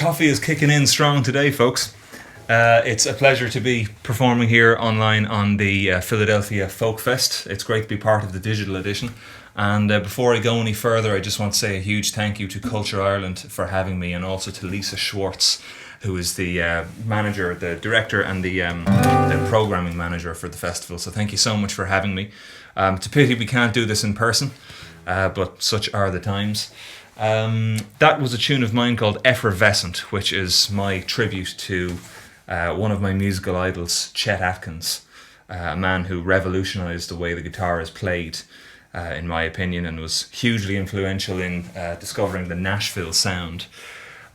coffee is kicking in strong today, folks. It's a pleasure to be performing here online on the Philadelphia Folk Fest. It's great to be part of the digital edition. And before I go any further, I just want to say a huge thank you to Culture Ireland for having me, and also to Lisa Schwartz, who is the manager, the director, and the programming manager for the festival. So thank you so much for having me. It's a pity we can't do this in person, but such are the times. That was a tune of mine called Effervescent, which is my tribute to one of my musical idols, Chet Atkins, a man who revolutionised the way the guitar is played, in my opinion, and was hugely influential in discovering the Nashville sound.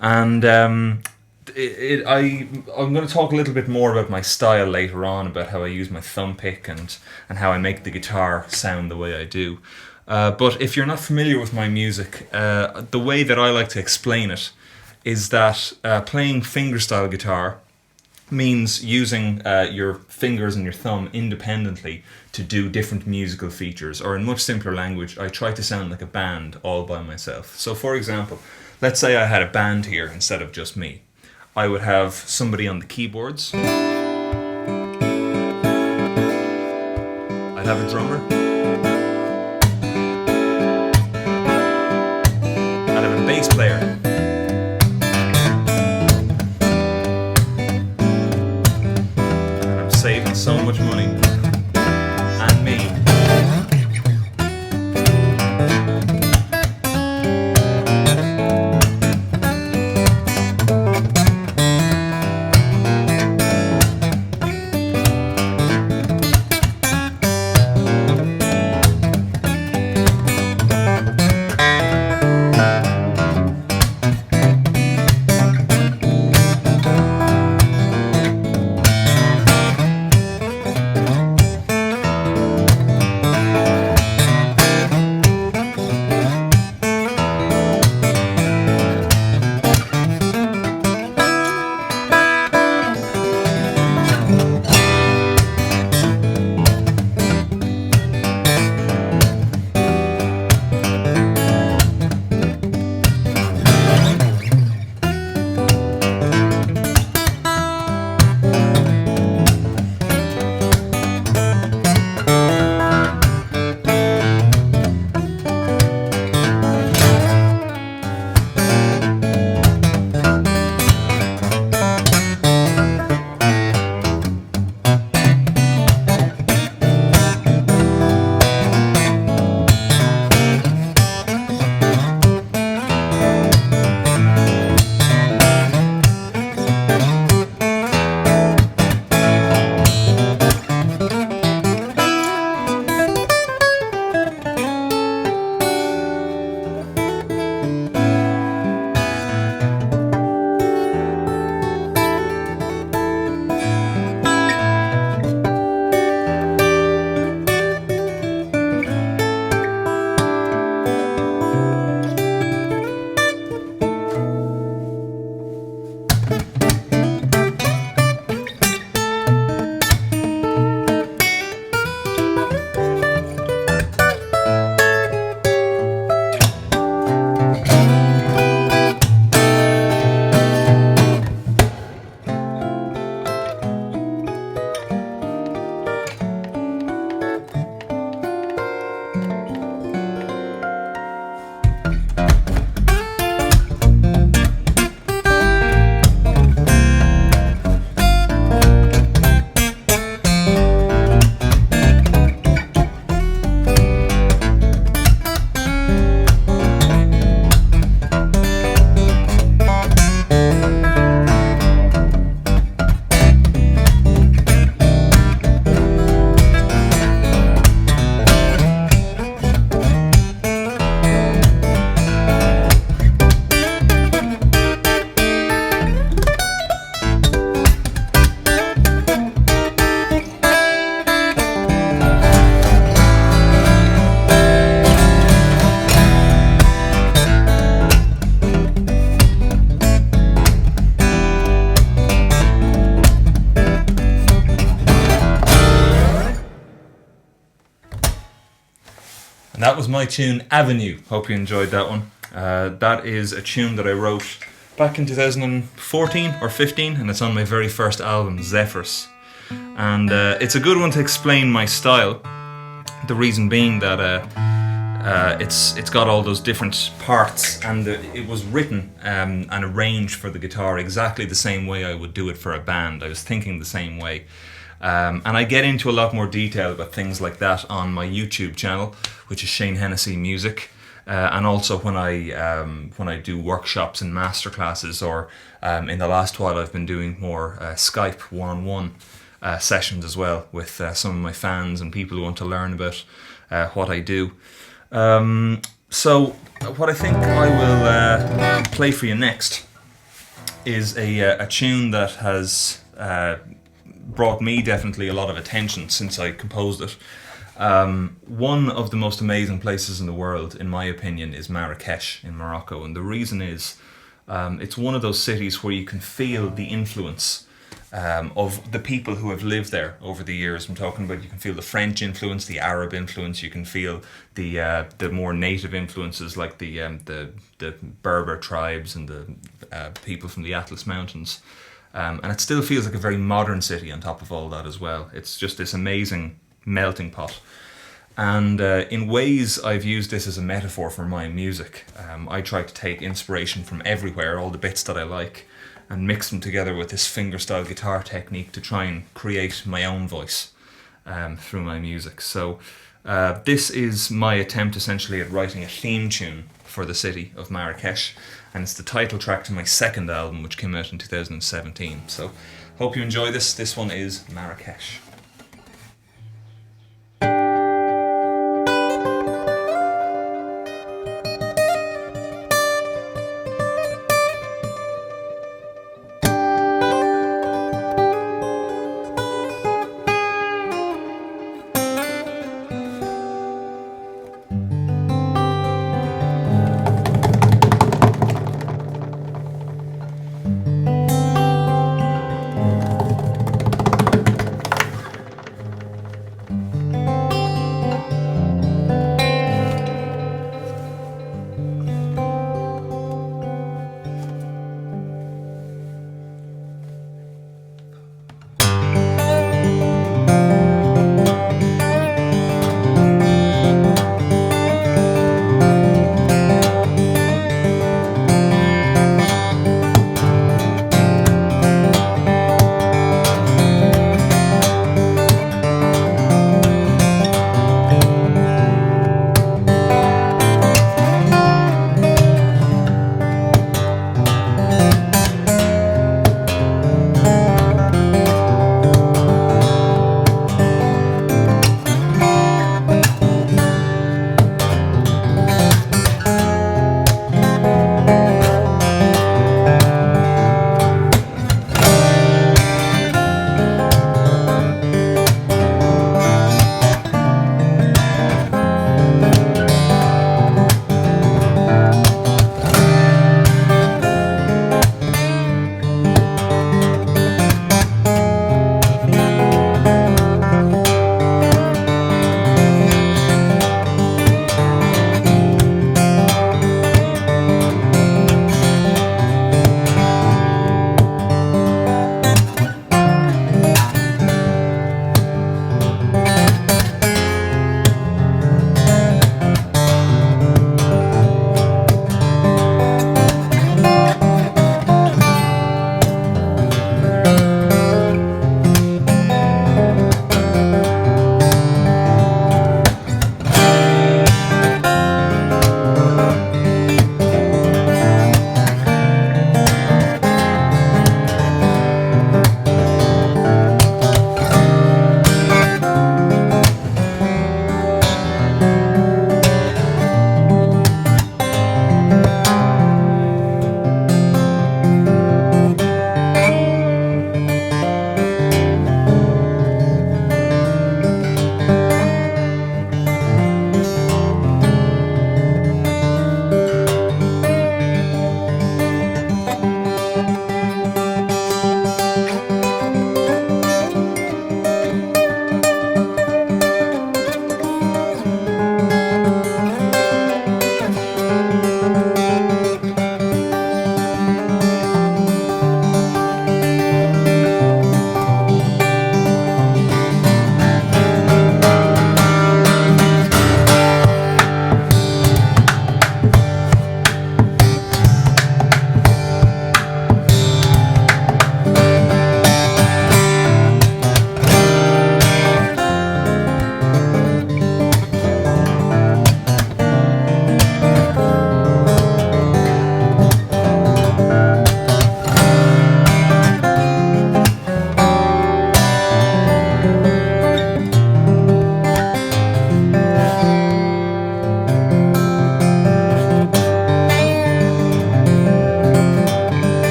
And I'm going to talk a little bit more about my style later on, about how I use my thumb pick and how I make the guitar sound the way I do. But if you're not familiar with my music, the way that I like to explain it is that playing fingerstyle guitar means using your fingers and your thumb independently to do different musical features, or in much simpler language, I try to sound like a band all by myself. So for example, let's say I had a band here instead of just me. I would have somebody on the keyboards, I'd have a drummer, I'd have a bass player, and I'm saving so much money, and me. That was my tune Avenue. Hope you enjoyed that one. That is a tune that I wrote back in 2014 or 15, and it's on my very first album, Zephyrs. And it's a good one to explain my style. The reason being that it's got all those different parts, and it was written and arranged for the guitar exactly the same way I would do it for a band. I was thinking the same way. And I get into a lot more detail about things like that on my YouTube channel, which is Shane Hennessy Music. And also when I do workshops and masterclasses, or in the last while I've been doing more Skype one-on-one sessions as well with some of my fans and people who want to learn about what I do. So what I think I will play for you next is a tune that has brought me definitely a lot of attention since I composed it. One of the most amazing places in the world, in my opinion, is Marrakech in Morocco, and the reason is it's one of those cities where you can feel the influence of the people who have lived there over the years. I'm talking about, you can feel the French influence, the Arab influence. You can feel the more native influences, like the Berber tribes and the people from the Atlas Mountains. And it still feels like a very modern city on top of all that as well. It's just this amazing melting pot. And in ways, I've used this as a metaphor for my music. I try to take inspiration from everywhere, all the bits that I like, and mix them together with this fingerstyle guitar technique to try and create my own voice through my music. So this is my attempt essentially at writing a theme tune for the city of Marrakech, and it's the title track to my second album, which came out in 2017. So hope you enjoy this. This one is Marrakech.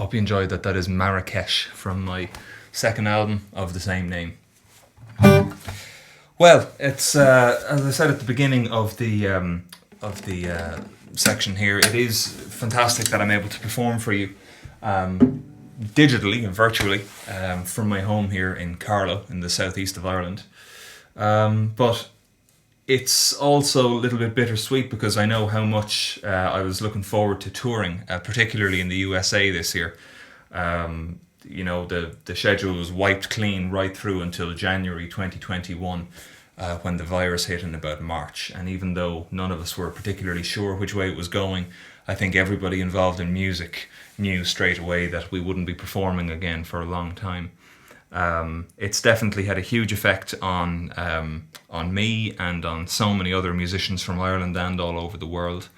hope you enjoyed that. That is Marrakech from my second album of the same name. Well, it's as I said at the beginning of the section here. It is fantastic that I'm able to perform for you digitally and virtually from my home here in Carlow in the southeast of Ireland. But it's also a little bit bittersweet because I know how much I was looking forward to touring, particularly in the USA this year. The schedule was wiped clean right through until January 2021 when the virus hit in about March. And even though none of us were particularly sure which way it was going, I think everybody involved in music knew straight away that we wouldn't be performing again for a long time. It's definitely had a huge effect on me and on so many other musicians from Ireland and all over the world.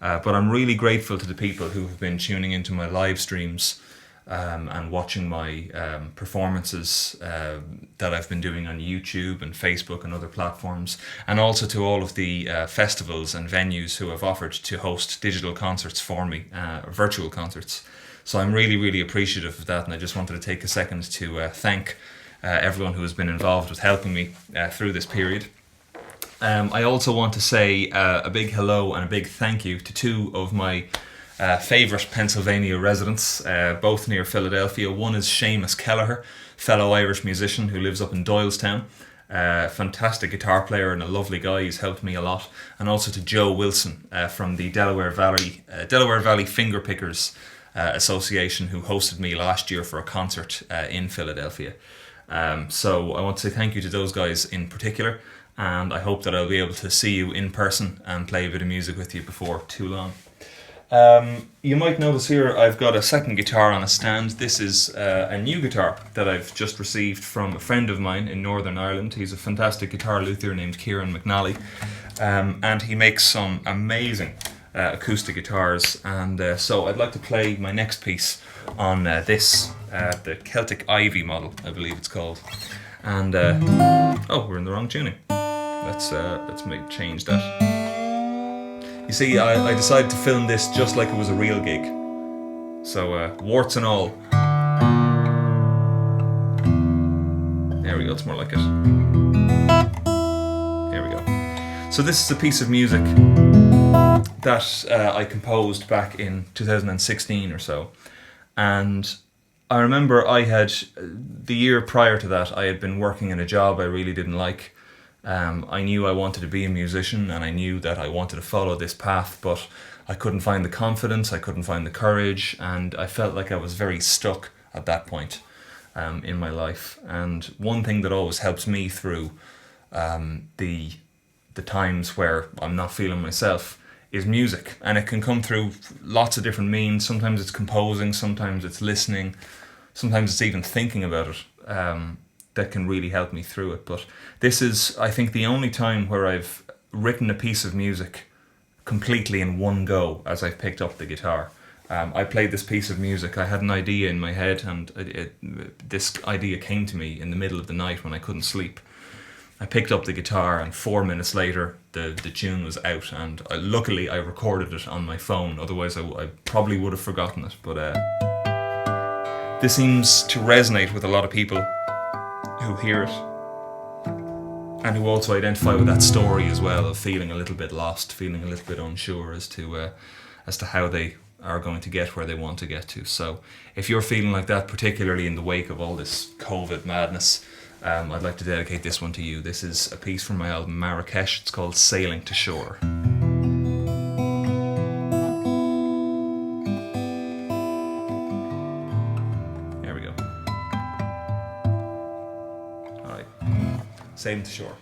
But I'm really grateful to the people who have been tuning into my live streams and watching my performances that I've been doing on YouTube and Facebook and other platforms, and also to all of the festivals and venues who have offered to host digital concerts for me, virtual concerts. So I'm really, really appreciative of that, and I just wanted to take a second to thank everyone who has been involved with helping me through this period. I also want to say a big hello and a big thank you to two of my favourite Pennsylvania residents, both near Philadelphia. One is Seamus Kelleher, fellow Irish musician who lives up in Doylestown. Fantastic guitar player and a lovely guy. He's helped me a lot. And also to Joe Wilson from the Delaware Valley Fingerpickers Association, who hosted me last year for a concert in Philadelphia. So I want to say thank you to those guys in particular, and I hope that I'll be able to see you in person and play a bit of music with you before too long. You might notice here I've got a second guitar on a stand. This is a new guitar that I've just received from a friend of mine in Northern Ireland. He's a fantastic guitar luthier named Kieran McNally, and he makes some amazing acoustic guitars, and so I'd like to play my next piece on the Celtic Ivy model, I believe it's called. And we're in the wrong tuning. Let's change that. You see, I decided to film this just like it was a real gig. So, warts and all. There we go, it's more like it. There we go. So this is a piece of music that I composed back in 2016 or so. And I remember the year prior to that, I had been working in a job I really didn't like. I knew I wanted to be a musician, and I knew that I wanted to follow this path, but I couldn't find the confidence, I couldn't find the courage, and I felt like I was very stuck at that point in my life. And one thing that always helps me through the times where I'm not feeling myself is music, and it can come through lots of different means. Sometimes it's composing, sometimes it's listening, sometimes it's even thinking about it. That can really help me through it. But this is, I think, the only time where I've written a piece of music completely in one go as I've picked up the guitar. I played this piece of music. I had an idea in my head, and this idea came to me in the middle of the night when I couldn't sleep. I picked up the guitar, and 4 minutes later the tune was out, and luckily I recorded it on my phone. Otherwise I probably would have forgotten it. But this seems to resonate with a lot of people who hear it, and who also identify with that story as well, of feeling a little bit lost, feeling a little bit unsure as to how they are going to get where they want to get to. So if you're feeling like that, particularly in the wake of all this COVID madness, I'd like to dedicate this one to you. This is a piece from my album Marrakech. It's called Sailing to Shore. Sailing to Shore.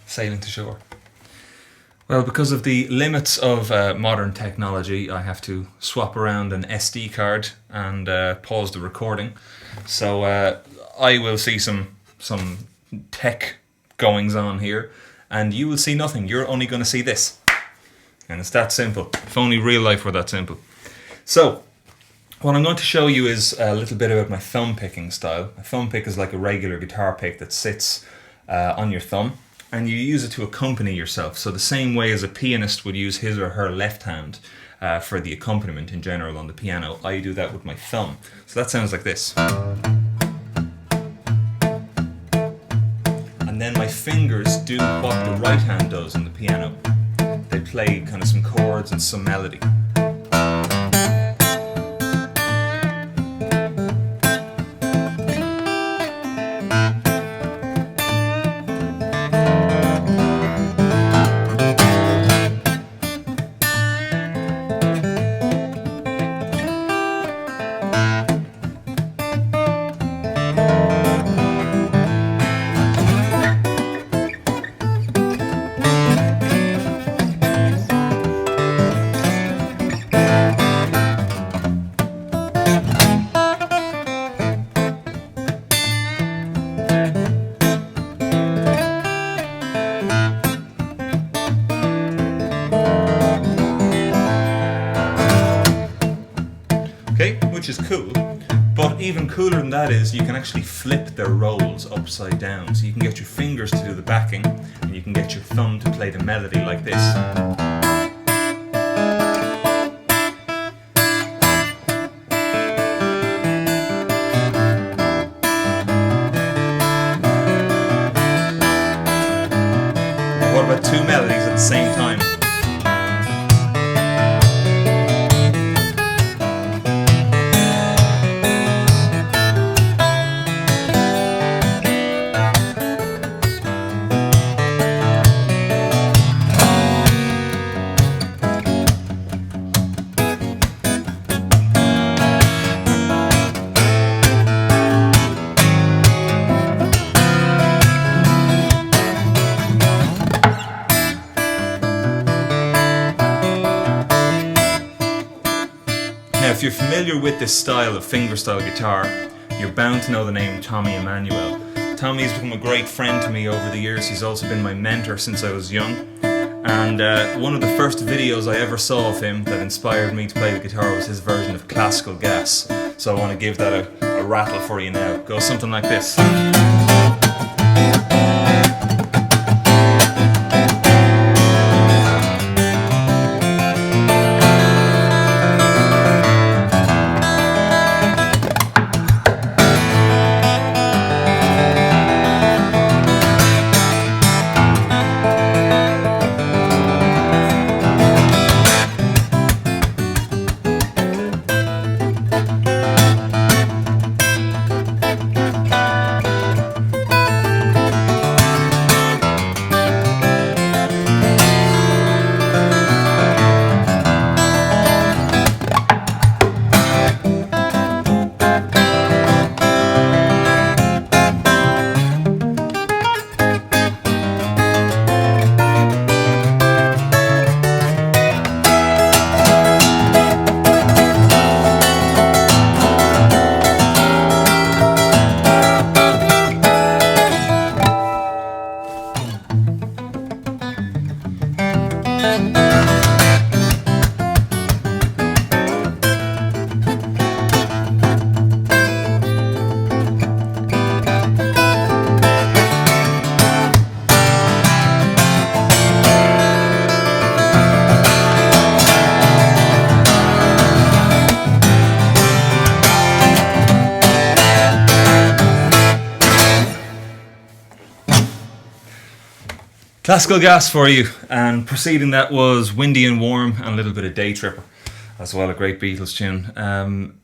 sailing to shore. Well, because of the limits of modern technology, I have to swap around an SD card and pause the recording. So I will see some tech goings on here, and you will see nothing. You're only going to see this. And it's that simple. If only real life were that simple. So, what I'm going to show you is a little bit about my thumb picking style. A thumb pick is like a regular guitar pick that sits on your thumb, and you use it to accompany yourself. So the same way as a pianist would use his or her left hand for the accompaniment in general on the piano, I do that with my thumb. So that sounds like this. And then my fingers do what the right hand does in the piano. They play kind of some chords and some melody. Which is cool, but even cooler than that is you can actually flip their rolls upside down. So you can get your fingers to do the backing, and you can get your thumb to play the melody like this. What about two melodies at the same time? If you're familiar with this style of fingerstyle guitar, you're bound to know the name Tommy Emmanuel. Tommy's become a great friend to me over the years. He's also been my mentor since I was young. And one of the first videos I ever saw of him that inspired me to play the guitar was his version of Classical Gas. So I want to give that a rattle for you now. It goes something like this. Classical Gas for you, and preceding that was Windy and Warm and a little bit of Day Tripper as well, a great Beatles tune.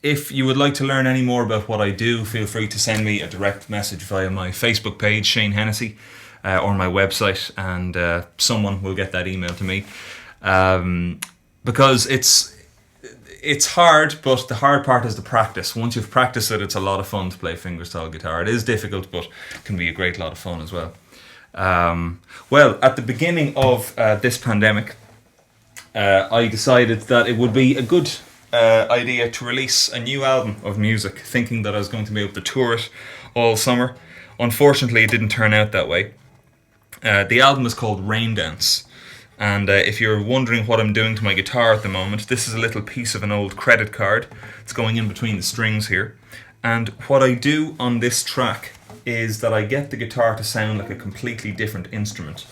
If you would like to learn any more about what I do, feel free to send me a direct message via my Facebook page, Shane Hennessy, or my website, and someone will get that email to me. Because it's hard, but the hard part is the practice. Once you've practiced it, it's a lot of fun to play fingerstyle guitar. It is difficult, but can be a great lot of fun as well. Well, at the beginning of this pandemic, I decided that it would be a good idea to release a new album of music, thinking that I was going to be able to tour it all summer. Unfortunately, it didn't turn out that way. The album is called Rain Dance, and if you're wondering what I'm doing to my guitar at the moment, this is a little piece of an old credit card. It's going in between the strings here. And what I do on this track is that I get the guitar to sound like a completely different instrument.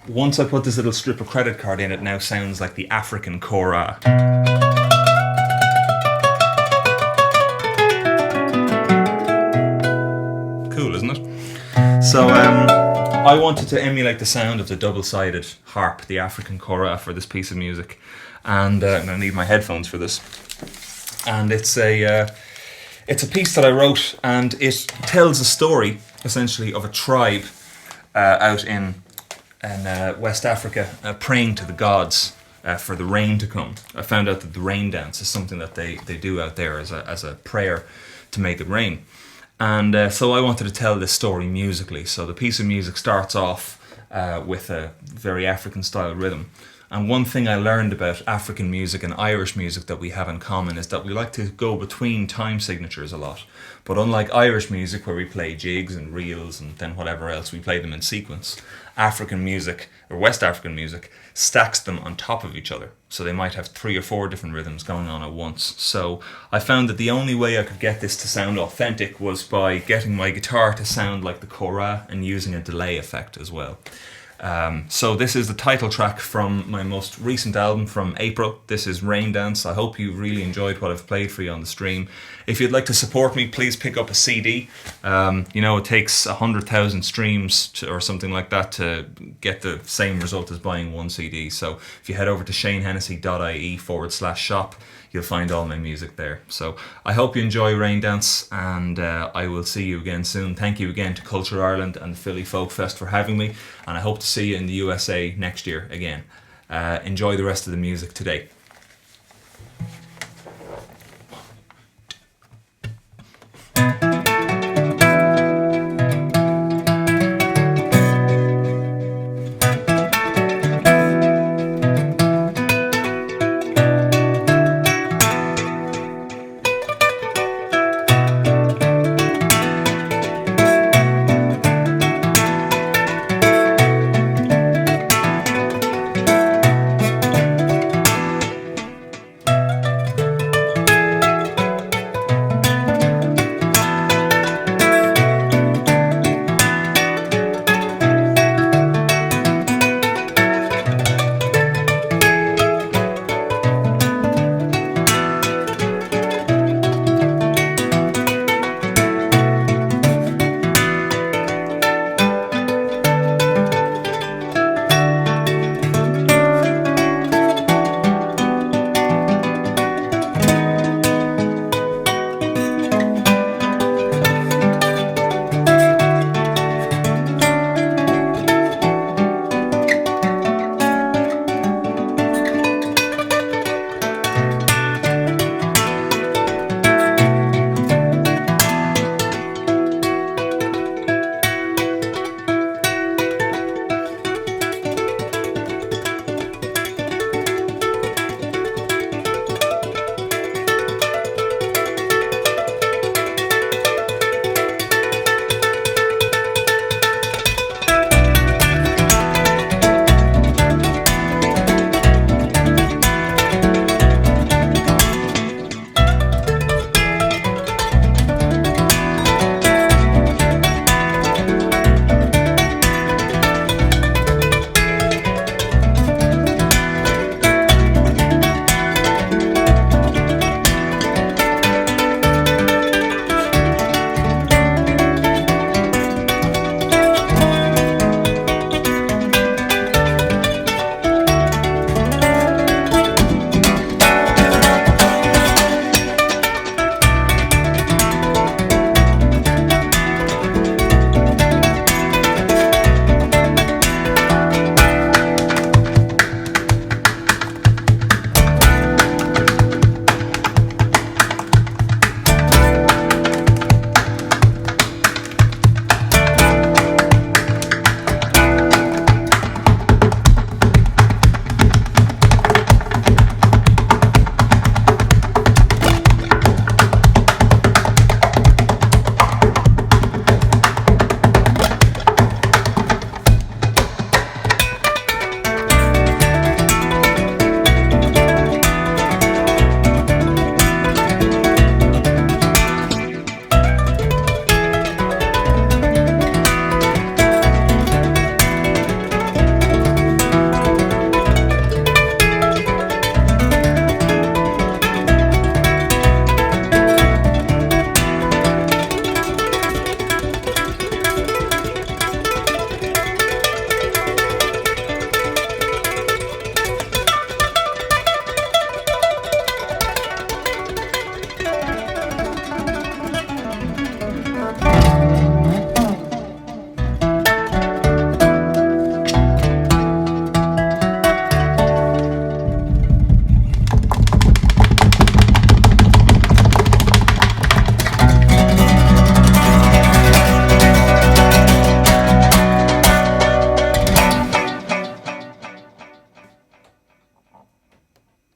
Once I put this little strip of credit card in, it now sounds like the African kora. Cool, isn't it? So I wanted to emulate the sound of the double-sided harp, the African kora, for this piece of music. And I'm going to need my headphones for this. And it's a piece that I wrote, and it tells a story, essentially, of a tribe out in West Africa praying to the gods for the rain to come. I found out that the rain dance is something that they do out there as a prayer to make it rain. And so I wanted to tell this story musically. So the piece of music starts off with a very African-style rhythm. And one thing I learned about African music and Irish music that we have in common is that we like to go between time signatures a lot. But unlike Irish music, where we play jigs and reels and then whatever else, we play them in sequence, African music, or West African music, stacks them on top of each other. So they might have 3 or 4 different rhythms going on at once. So I found that the only way I could get this to sound authentic was by getting my guitar to sound like the kora and using a delay effect as well. So this is the title track from my most recent album from April. This is Rain Dance. I hope you really enjoyed what I've played for you on the stream. If you'd like to support me, please pick up a CD. It takes 100,000 streams or something like that to get the same result as buying one CD. So if you head over to shanehennessy.ie/shop, you'll find all my music there. So I hope you enjoy Rain Dance, and I will see you again soon. Thank you again to Culture Ireland and the Philly Folk Fest for having me, and I hope to see you in the USA next year again. Enjoy the rest of the music today.